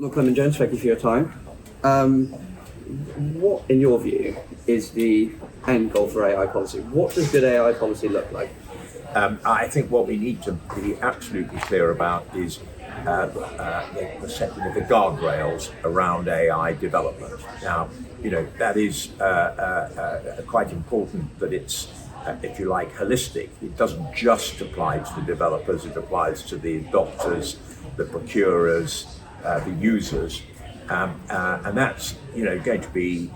Lord Clement-Jones, thank you for your time. What, in your view, is the end goal for AI policy? What does good AI policy look like? I think what we need to be absolutely clear about is the setting of the guardrails around AI development. Now, that is quite important that it's, if you like, holistic. It doesn't just apply to the developers, it applies to the adopters, the procurers, the users. And that's going to be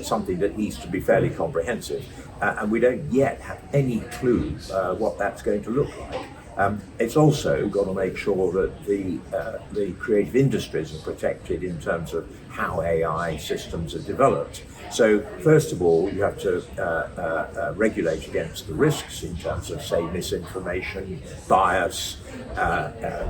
something that needs to be fairly comprehensive, and we don't yet have any clue what that's going to look like. It's also got to make sure that the creative industries are protected in terms of how AI systems are developed. So first of all, you have to regulate against the risks in terms of, say, misinformation, bias,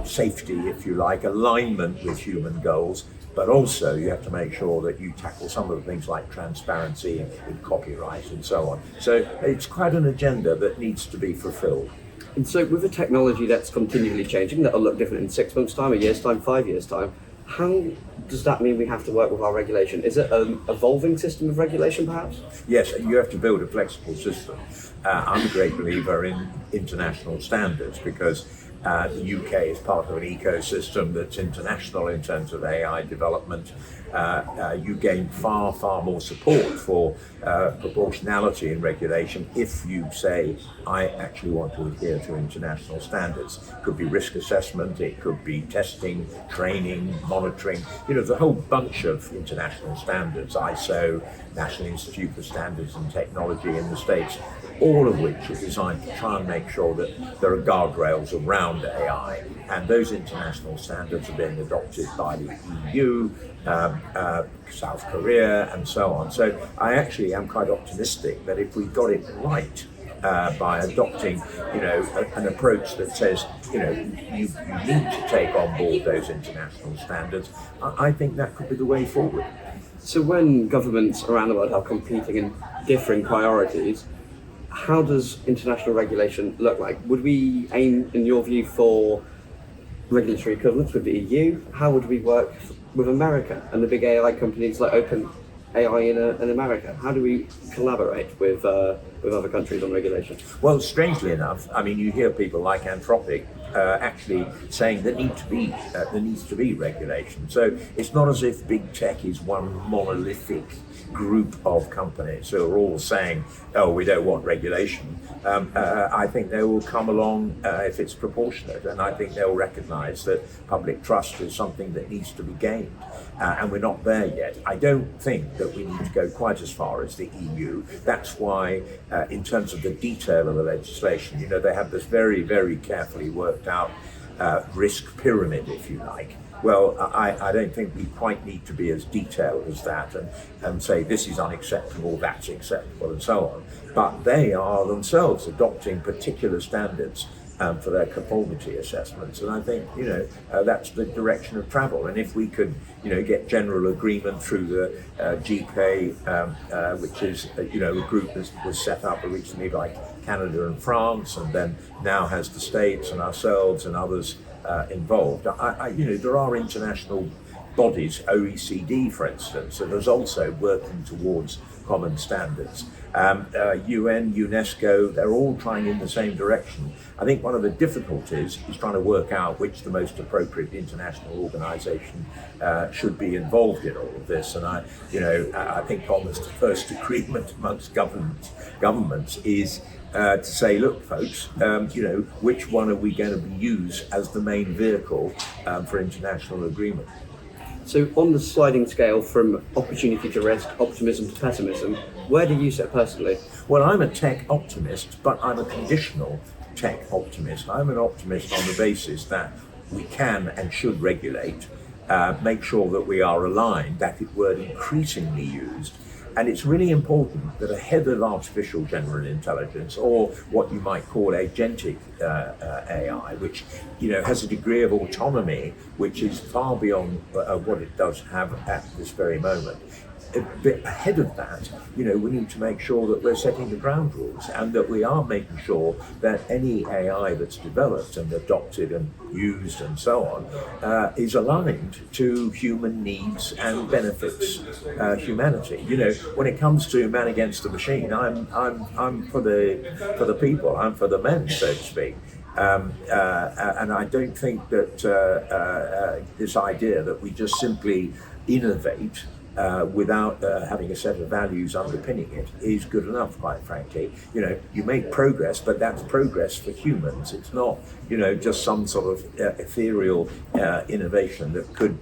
safety, if you like, alignment with human goals. But also you have to make sure that you tackle some of the things like transparency and copyright and so on. So it's quite an agenda that needs to be fulfilled. And so with a technology that's continually changing, that'll look different in 6 months' time, a year's time, 5 years' time, how does that mean we have to work with our regulation? Is it an evolving system of regulation, perhaps? Yes, you have to build a flexible system. I'm a great believer in international standards because the UK is part of an ecosystem that's international in terms of AI development. You gain far more support for proportionality in regulation if you say, I actually want to adhere to international standards. It could be risk assessment, it could be testing, training, monitoring, the whole bunch of international standards, ISO, National Institute for Standards and Technology in the States, all of which are designed to try and make sure that there are guardrails around AI. And those international standards are being adopted by the EU, South Korea, and so on. So I actually am quite optimistic that if we got it right, by adopting, an approach that says, you need to take on board those international standards, I think that could be the way forward. So when governments around the world have competing and differing priorities, how does international regulation look like? Would we aim, in your view, for regulatory equivalence with the EU? How would we work with America and the big AI companies like OpenAI in America? How do we collaborate with other countries on regulation? Well, strangely enough, you hear people like Anthropic actually saying there needs to be regulation. So it's not as if big tech is one monolithic group of companies who are all saying, oh, we don't want regulation. I think they will come along if it's proportionate, and I think they'll recognize that public trust is something that needs to be gained, and we're not there yet. I don't think that we need to go quite as far as the EU. That's why, in terms of the detail of the legislation, they have this very carefully worked out risk pyramid, if you like. Well, I don't think we quite need to be as detailed as that and say this is unacceptable, that's acceptable, and so on. But they are themselves adopting particular standards for their conformity assessments, and I think that's the direction of travel. And if we could get general agreement through the GKAI, which is a group that was set up originally by Canada and France, and then now has the States and ourselves and others involved. There are international bodies, OECD for instance, that is also working towards common standards. UN, UNESCO, they're all trying in the same direction. I think one of the difficulties is trying to work out which the most appropriate international organisation should be involved in all of this. And I think almost the first agreement amongst governments is to say, look, folks, which one are we going to use as the main vehicle for international agreement? So on the sliding scale from opportunity to risk, optimism to pessimism, where do you sit personally? Well, I'm a tech optimist, but I'm a conditional tech optimist. I'm an optimist on the basis that we can and should regulate, make sure that we are aligned, that word increasingly used. And it's really important that ahead of artificial general intelligence, or what you might call agentic AI, which has a degree of autonomy which is far beyond what it does have at this very moment, a bit ahead of that, we need to make sure that we're setting the ground rules and that we are making sure that any AI that's developed and adopted and used and so on is aligned to human needs and benefits humanity. When it comes to man against the machine, I'm for the people. I'm for the men, so to speak. And I don't think that this idea that we just simply innovate without having a set of values underpinning it is good enough, quite frankly. You make progress, but that's progress for humans. It's not, just some sort of ethereal innovation that could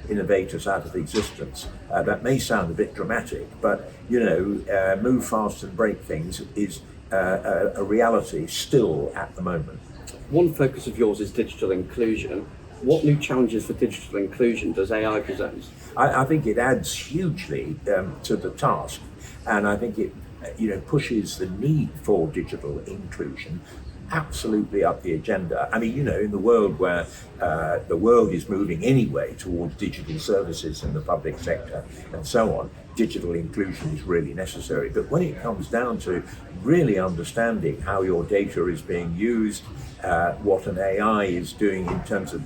innovate us out of existence. That may sound a bit dramatic, but, move fast and break things is a reality still at the moment. One focus of yours is digital inclusion. What new challenges for digital inclusion does AI present? I think it adds hugely to the task, and I think it pushes the need for digital inclusion absolutely up the agenda. I mean, in the world where the world is moving anyway towards digital services in the public sector and so on, digital inclusion is really necessary. But when it comes down to really understanding how your data is being used, what an AI is doing in terms of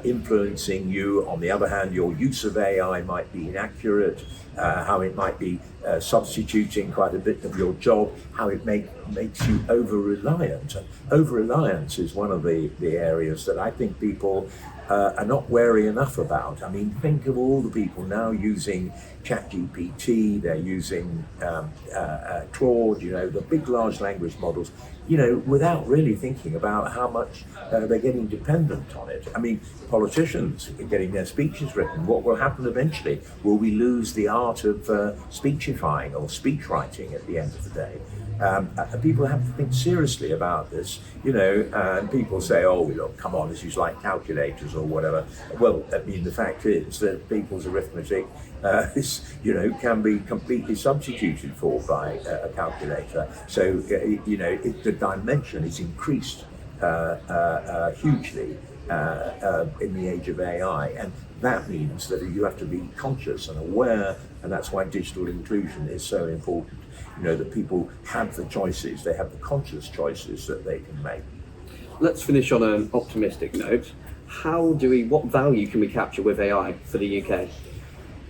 influencing you. On the other hand, your use of AI might be inaccurate, how it might be substituting quite a bit of your job, how it makes you over-reliant. And over-reliance is one of the areas that I think people are not wary enough about. I mean, think of all the people now using ChatGPT, they're using Claude, the big large language models, without really thinking about how much they're getting dependent on it. I mean, politicians are getting their speeches written. What will happen eventually? Will we lose the art of speechifying or speech writing at the end of the day? People have to think seriously about this, and people say, oh, look, come on, this is like calculators or whatever. Well, I mean, the fact is that people's arithmetic can be completely substituted for by a calculator. So, the dimension is increased hugely in the age of AI. And that means that you have to be conscious and aware, and that's why digital inclusion is so important. That people have the choices, they have the conscious choices that they can make. Let's finish on an optimistic note. What value can we capture with AI for the UK?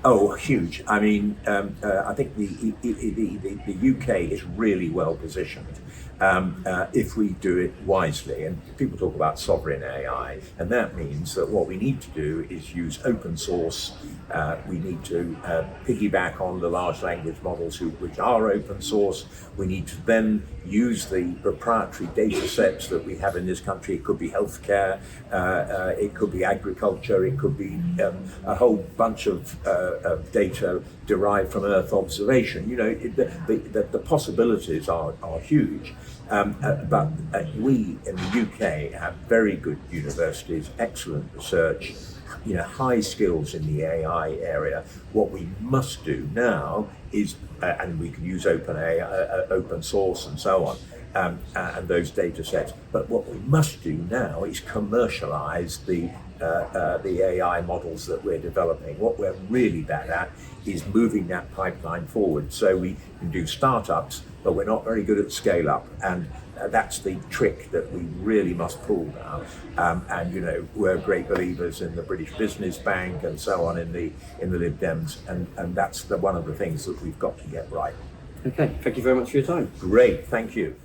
Oh, huge. I mean, I think the UK is really well positioned if we do it wisely. And people talk about sovereign AI, and that means that what we need to do is use open source. We need to piggyback on the large language models which are open source. We need to then use the proprietary data sets that we have in this country. It could be healthcare, it could be agriculture, it could be a whole bunch of data derived from Earth observation. The possibilities are huge. But we in the UK have very good universities, excellent research, high skills in the AI area. What we must do now is, and we can use open source and so on, and those data sets. But what we must do now is commercialize the AI models that we're developing. What we're really bad at is moving that pipeline forward. So we can do startups, but we're not very good at scale up. And that's the trick that we really must pull now. And we're great believers in the British Business Bank and so on in the Lib Dems, and that's one of the things that we've got to get right. Okay, thank you very much for your time. Great, thank you.